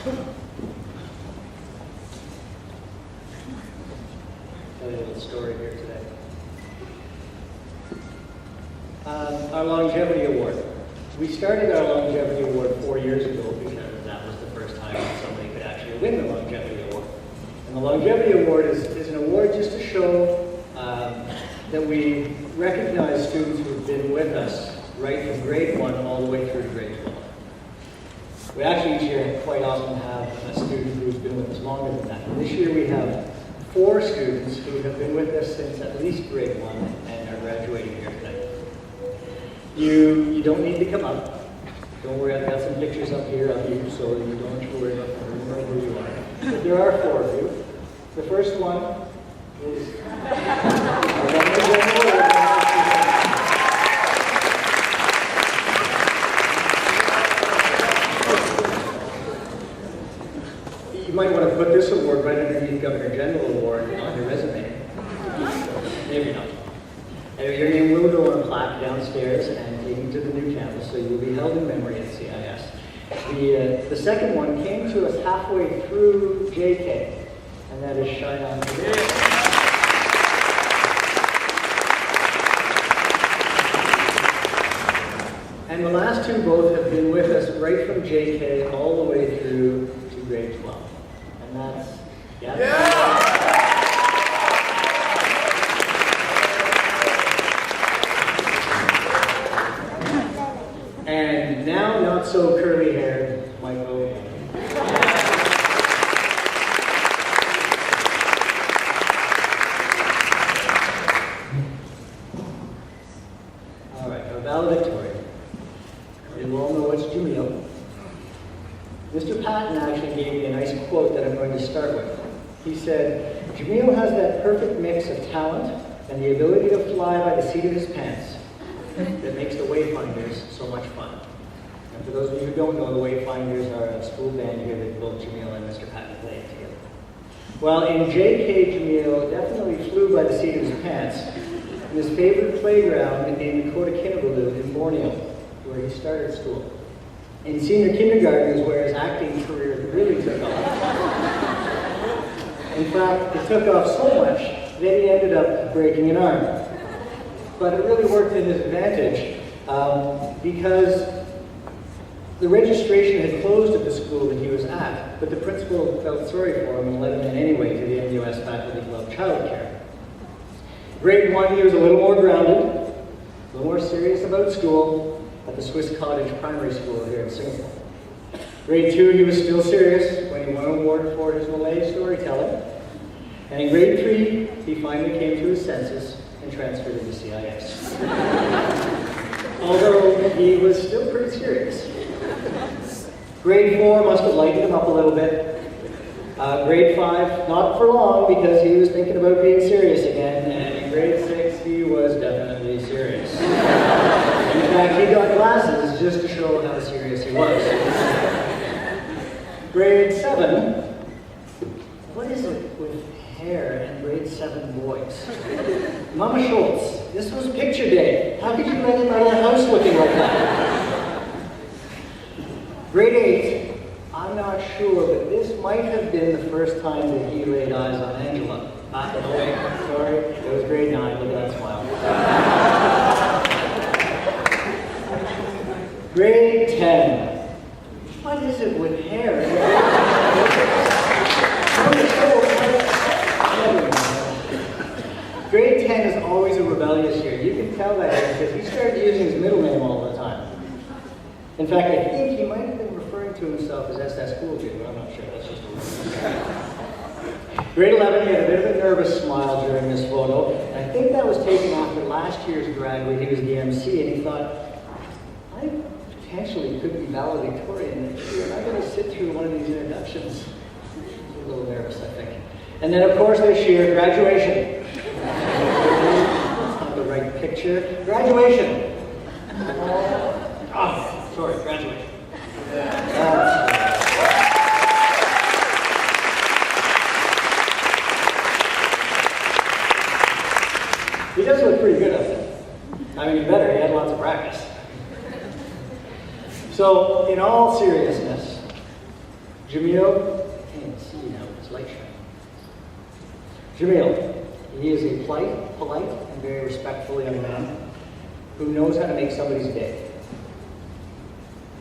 Tell you a little story here today. Our longevity award. We started our longevity award 4 years ago because that was the first time that somebody could actually win the longevity award. And the longevity award is an award just to show that we recognize students who've been with us right from grade 1 all the way through to grade 12. We actually each year quite often have a student who's been with us longer than that. And this year we have 4 students who have been with us since at least grade 1 and are graduating here tonight. You don't need to come up. Don't worry, I've got some pictures up here of you, so you don't have to worry about remembering who you are. But there are 4 of you. The first one is you might want to put this award right underneath Governor General Award on your resume. Maybe not. Anyway, your name will go on a plaque downstairs and taken to the new campus, so you'll be held in memory at CIS. The second one came to us halfway through JK, and that is Shine On Today. And the last 2 both have been with us right from JK all the way through to grade 12. And that's, And now, not so curly-haired, Michael. All right, our valedictorian. You all know it's Jamil. Mr. Patton actually gave me a nice quote that I'm going to start with. He said, Jamil has that perfect mix of talent and the ability to fly by the seat of his pants that makes the Wayfinders so much fun. And for those of you who don't know, the Wayfinders are a school band here that both Jamil and Mr. Patton played together. Well, in JK, Jamil definitely flew by the seat of his pants in his favorite playground in Dakota Kinabalu in Borneo, where he started school. In senior kindergarten is where his acting career really took off. In fact, it took off so much that he ended up breaking an arm. But it really worked in his advantage because the registration had closed at the school that he was at, but the principal felt sorry for him and let him in anyway to the MUS Faculty Club Childcare. Grade 1, he was a little more grounded, a little more serious about school at the Swiss Cottage Primary School here in Singapore. Grade 2, he was still serious when he won an award for his Malay storytelling. And in grade 3, he finally came to his senses and transferred into CIS. Although he was still pretty serious. Grade 4 must have lightened him up a little bit. Grade 5, not for long because he was thinking about being serious again. And in grade 6, he was definitely serious. In fact, he got glasses just to show how serious he was. Grade 7, what is it with hair and grade 7 boys? Mama Schultz, this was picture day. How could you let him out of the house looking like that? Grade 8, I'm not sure, but this might have been the first time that he laid eyes on Angela. No, wait, sorry, it was grade 9, look at that smile. Grade 10. What is it with hair? Grade 10 is always a rebellious year. You can tell that because he started using his middle name all the time. In fact, I think he might have been referring to himself as SS Cool J, but I'm not sure. That's just a rumor. Grade 11, he had a bit of a nervous smile during this photo. And I think that was taken after last year's graduate. He was the MC, and he thought, I potentially could be valedictorian next year, and I'm going to sit through one of these introductions. He's a little nervous, I think. And then, of course, this year, graduation. That's not the right picture. Graduation. Sorry, graduation. He does look pretty good up there. I mean, he better. He had lots of practice. So, in all seriousness, Jamil, I can't see now, it's light shining. Jamil, he is a polite and very respectful young man who knows how to make somebody's day.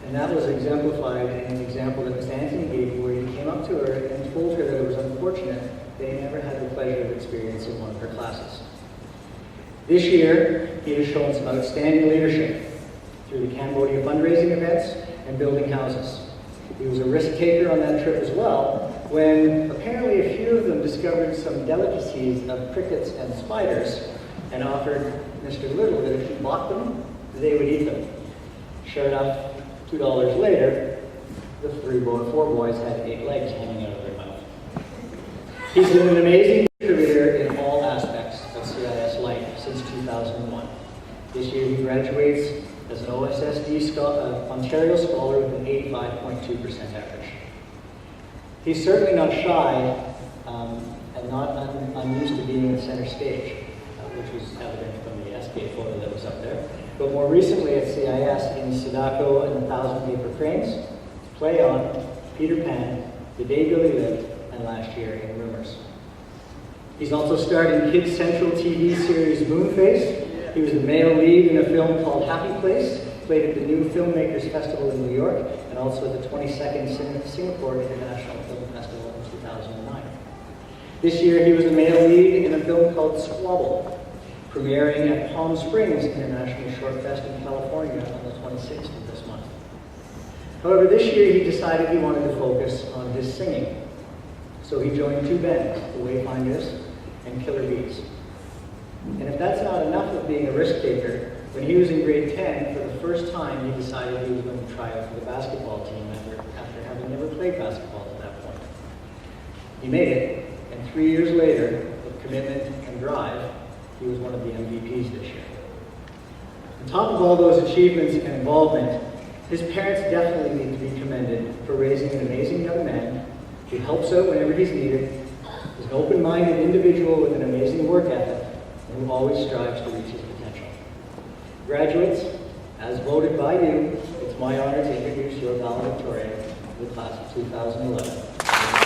And that was exemplified in an example that Ms. Anthony gave you, where he came up to her and told her that it was unfortunate they never had the pleasure of experiencing one of her classes. This year, he has shown some outstanding leadership through the Cambodia fundraising events and building houses. He was a risk taker on that trip as well, when apparently a few of them discovered some delicacies of crickets and spiders and offered Mr. Little that if he bought them, they would eat them. Sure enough, $2 later, the four boys had 8 legs hanging out of their mouth. He's been an amazing contributor in all aspects of CIS life since 2001. This year he graduates as an OSSD Ontario Scholar with an 85.2% average. He's certainly not shy and not unused to being in the center stage, which was evident from the SK photo that was up there. But more recently at CIS in Sadako and the 1,000 Paper Cranes, Play On, Peter Pan, The Day Billy Lived, and last year in Rumors. He's also starred in Kids Central TV series Moonface. He was the male lead in a film called Happy Place, played at the New Filmmakers Festival in New York, and also at the 22nd Singapore International Film Festival in 2009. This year he was the male lead in a film called Squabble, premiering at Palm Springs International Short Fest in California on the 26th of this month. However, this year he decided he wanted to focus on his singing. So he joined 2 bands, the Wayfinders and Killer Bees. And if that's not enough of being a risk taker, when he was in grade 10, for the first time he decided he was going to try out for the basketball team after having never played basketball at that point. He made it, and 3 years later, with commitment and drive, he was one of the MVPs this year. On top of all those achievements and involvement, his parents definitely need to be commended for raising an amazing young man who helps out whenever he's needed, is an open-minded individual with an amazing work ethic, and who always strives to reach his potential. Graduates, as voted by you, it's my honor to introduce your valedictorian of the class of 2011.